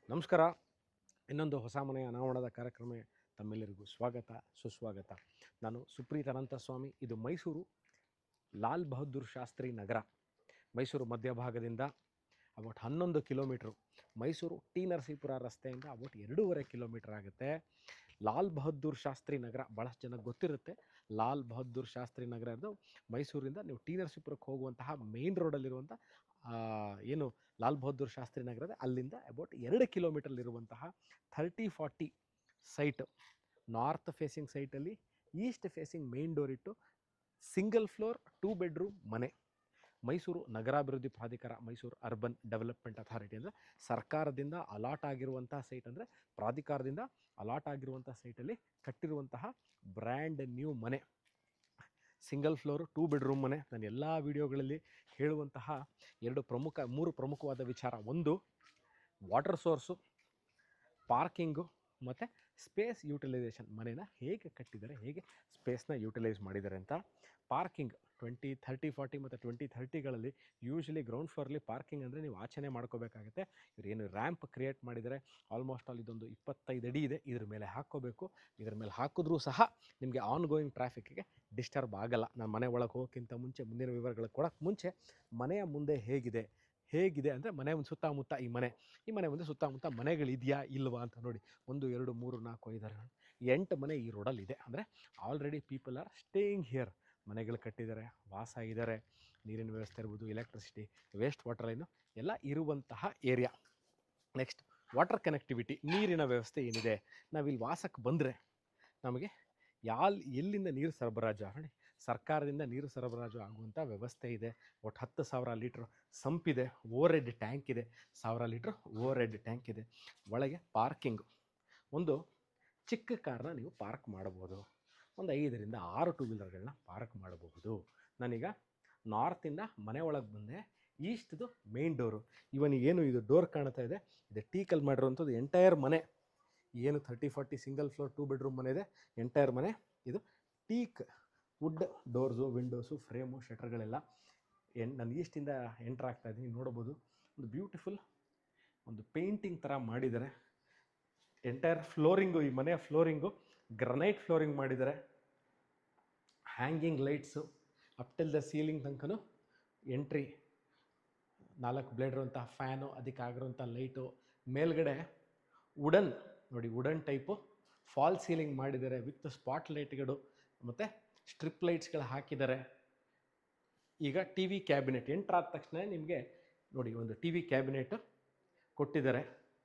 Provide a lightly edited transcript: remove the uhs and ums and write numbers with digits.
ನಮಸ್ಕಾರ. ಇನ್ನೊಂದು ಹೊಸ ಮನೆಯ ಅನಾವರಣದ ಕಾರ್ಯಕ್ರಮ ತಮ್ಮೆಲ್ಲರಿಗೂ ಸ್ವಾಗತ ಸುಸ್ವಾಗತ. ನಾನು ಸುಪ್ರೀತ್ ಅನಂತಸ್ವಾಮಿ. ಇದು ಮೈಸೂರು ಲಾಲ್ ಬಹದ್ದೂರ್ ಶಾಸ್ತ್ರಿ ನಗರ. ಮೈಸೂರು ಮಧ್ಯಭಾಗದಿಂದ about 11 kilometre. Mysuru T Narasipura ರಸ್ತೆಯಿಂದ ಅಬೌಟ್ 2.5 ಕಿಲೋಮೀಟ್ರ್ ಆಗುತ್ತೆ. ಲಾಲ್ ಬಹದ್ದೂರ್ ಶಾಸ್ತ್ರಿ ನಗರ ಭಾಳಷ್ಟು ಜನಕ್ಕೆ ಗೊತ್ತಿರುತ್ತೆ. ಲಾಲ್ ಬಹದ್ದೂರ್ ಶಾಸ್ತ್ರಿ ನಗರ ಇದು ಮೈಸೂರಿಂದ ನೀವು ಟಿ ನರಸೀಪುರಕ್ಕೆ ಹೋಗುವಂತಹ ಮೇನ್ ರೋಡಲ್ಲಿರುವಂಥ ಏನು ಲಾಲ್ ಬಹದ್ದೂರ್ ಶಾಸ್ತ್ರಿ ನಗರದ ಅಲ್ಲಿಂದ ಅಬೌಟ್ 2 ಕಿಲೋಮೀಟರ್ಲಿರುವಂತಹ 30-40 ಸೈಟ್. ನಾರ್ತ್ ಫೇಸಿಂಗ್ ಸೈಟಲ್ಲಿ ಈಸ್ಟ್ ಫೇಸಿಂಗ್ ಮೇನ್ ಡೋರ್ ಇಟ್ಟು ಸಿಂಗಲ್ ಫ್ಲೋರ್ 2 ಬೆಡ್ರೂಮ್ ಮನೆ. ಮೈಸೂರು ನಗರಾಭಿವೃದ್ಧಿ ಪ್ರಾಧಿಕಾರ, ಮೈಸೂರು ಅರ್ಬನ್ ಡೆವಲಪ್ಮೆಂಟ್ ಅಥಾರಿಟಿ ಅಂದರೆ ಸರ್ಕಾರದಿಂದ ಅಲಾಟ್ ಆಗಿರುವಂಥ ಸೈಟ್, ಅಂದರೆ ಪ್ರಾಧಿಕಾರದಿಂದ ಅಲಾಟ್ ಆಗಿರುವಂಥ ಸೈಟಲ್ಲಿ ಕಟ್ಟಿರುವಂತಹ ಬ್ರ್ಯಾಂಡ್ ನ್ಯೂ ಮನೆ. ಸಿಂಗಲ್ ಫ್ಲೋರು 2 ಬೆಡ್ರೂಮ್ ಮನೆ. ನಾನು ಎಲ್ಲ ವೀಡಿಯೋಗಳಲ್ಲಿ ಹೇಳುವಂತಹ 3 ಪ್ರಮುಖವಾದ ವಿಚಾರ. ಒಂದು, ವಾಟರ್ ಸೋರ್ಸು, ಪಾರ್ಕಿಂಗು ಮತ್ತು ಸ್ಪೇಸ್ ಯೂಟಿಲೈಸೇಷನ್. ಮನೇನ ಹೇಗೆ ಕಟ್ಟಿದ್ದಾರೆ, ಹೇಗೆ ಸ್ಪೇಸ್ನ ಯೂಟಿಲೈಸ್ ಮಾಡಿದ್ದಾರೆ ಅಂತ. ಪಾರ್ಕಿಂಗ್ 30-40 ಮತ್ತು 20-30ಗಳಲ್ಲಿ ಯೂಶ್ವಲಿ ಗ್ರೌಂಡ್ ಫ್ಲೋರಲ್ಲಿ ಪಾರ್ಕಿಂಗ್ ಅಂದರೆ ನೀವು ಆಚೆನೇ ಮಾಡ್ಕೋಬೇಕಾಗುತ್ತೆ. ಇವರೇನು ರ್ಯಾಂಪ್ ಕ್ರಿಯೇಟ್ ಮಾಡಿದರೆ ಆಲ್ಮೋಸ್ಟ್ ಆಲ್ ಇದೊಂದು 25 ಅಡಿ ಇದೆ. ಇದ್ರ ಮೇಲೆ ಹಾಕ್ಕೋಬೇಕು. ಇದ್ರ ಮೇಲೆ ಹಾಕಿದ್ರೂ ಸಹ ನಿಮಗೆ ಆನ್ ಗೋಯಿಂಗ್ ಟ್ರಾಫಿಕ್ಗೆ ಡಿಸ್ಟರ್ಬ್ ಆಗಲ್ಲ. ನಾನು ಮನೆ ಒಳಗೆ ಹೋಗೋಕ್ಕಿಂತ ಮುಂಚೆ ಮುಂದಿನ ವಿವರಗಳು ಕೊಡೋಕ್ಕೆ ಮುಂಚೆ ಮನೆಯ ಮುಂದೆ ಹೇಗಿದೆ ಅಂದರೆ ಮನೆ ಒಂದು ಸುತ್ತಮುತ್ತ ಈ ಮನೆ ಮುಂದೆ ಸುತ್ತಮುತ್ತ ಮನೆಗಳಿದೆಯಾ ಇಲ್ವಾ ಅಂತ ನೋಡಿ. 1 2 3 4 5 6 8 ಮನೆ ಈ ರೋಡಲ್ಲಿ ಇದೆ. ಅಂದರೆ already people are staying here. ಮನೆಗಳು ಕಟ್ಟಿದ್ದಾರೆ, ವಾಸ ಇದ್ದಾರೆ, ನೀರಿನ ವ್ಯವಸ್ಥೆ ಇರ್ಬೋದು, ಎಲೆಕ್ಟ್ರಿಸಿಟಿ, ವೇಸ್ಟ್ ವಾಟರ್ ಲೈನು ಎಲ್ಲ ಇರುವಂತಹ ಏರಿಯಾ. ನೆಕ್ಸ್ಟ್, ವಾಟರ್ ಕನೆಕ್ಟಿವಿಟಿ, ನೀರಿನ ವ್ಯವಸ್ಥೆ ಏನಿದೆ. ನಾವಿಲ್ಲಿ ವಾಸಕ್ಕೆ ಬಂದರೆ ನಮಗೆ ಎಲ್ಲಿಂದ ನೀರು ಸರಬರಾಜು ನೋಡಿ, ಸರ್ಕಾರದಿಂದ ನೀರು ಸರಬರಾಜು ಆಗುವಂಥ ವ್ಯವಸ್ಥೆ ಇದೆ. ಒಟ್ಟು 10,000 ಲೀಟ್ರ್ ಸಂಪಿದೆ, ಓವರ್ ಹೆಡ್ ಟ್ಯಾಂಕ್ ಇದೆ, 1000 ಲೀಟ್ರ್ ಓವರ್ ಹೆಡ್ ಟ್ಯಾಂಕ್ ಇದೆ. ಒಳಗೆ ಪಾರ್ಕಿಂಗು, ಒಂದು ಚಿಕ್ಕ ಕಾರ್ನ ನೀವು ಪಾರ್ಕ್ ಮಾಡಬಹುದು. ಒಂದು 5ರಿಂದ 6 ಟೂ ವೀಲರ್ಗಳನ್ನ ಪಾರ್ಕ್ ಮಾಡಬಹುದು. ನಾನೀಗ ನಾರ್ತಿಂದ ಮನೆ ಒಳಗೆ ಬಂದೆ. ಈಸ್ಟ್ದು ಮೇನ್ ಡೋರು. ಏನು ಇದು ಡೋರ್ ಕಾಣ್ತಾ ಇದೆ, ಇದು ಟೀಕಲ್ಲಿ ಮಾಡಿರುವಂಥದ್ದು. ಎಂಟೈರ್ ಮನೆ ಏನು 30-40 ಸಿಂಗಲ್ ಫ್ಲೋರ್ 2 ಬೆಡ್ರೂಮ್ ಮನೆ ಇದೆ, ಎಂಟೈರ್ ಮನೆ ಇದು teak wood doors, windows, frame, ಶಟರ್ಗಳೆಲ್ಲ. ನಾನು ಈಸ್ಟಿಂದ ಎಂಟ್ರ್ ಆಗ್ತಾ ಇದ್ದೀನಿ. ನೋಡ್ಬೋದು, ಒಂದು ಬ್ಯೂಟಿಫುಲ್ ಒಂದು ಪೇಂಟಿಂಗ್ ಥರ ಮಾಡಿದ್ದಾರೆ. ಎಂಟೈರ್ ಫ್ಲೋರಿಂಗು, ಈ ಮನೆಯ ಫ್ಲೋರಿಂಗು ಗ್ರನೈಟ್ ಫ್ಲೋರಿಂಗ್ ಮಾಡಿದ್ದಾರೆ. Hanging lights up till the ceiling ತನಕನೂ ಎಂಟ್ರಿ. 4 ಬ್ಲೇಡ್ ಇರುವಂಥ ಫ್ಯಾನು, ಅದಕ್ಕೆ ಆಗಿರುವಂಥ ಲೈಟು. ಮೇಲ್ಗಡೆ ವುಡನ್ ಟೈಪು ಫಾಲ್ ಸೀಲಿಂಗ್ ಮಾಡಿದ್ದಾರೆ ವಿತ್ ಸ್ಪಾಟ್ ಲೈಟ್ಗಳು ಮತ್ತು ಸ್ಟ್ರಿಪ್ ಲೈಟ್ಸ್ಗಳು ಹಾಕಿದ್ದಾರೆ. ಈಗ ಟಿ ವಿ ಕ್ಯಾಬಿನೆಟ್ ಎಂಟ್ರಾದ ತಕ್ಷಣ ನಿಮಗೆ ನೋಡಿ ಒಂದು ಟಿ ವಿ ಕ್ಯಾಬಿನೆಟ್ ಕೊಟ್ಟಿದ್ದಾರೆ.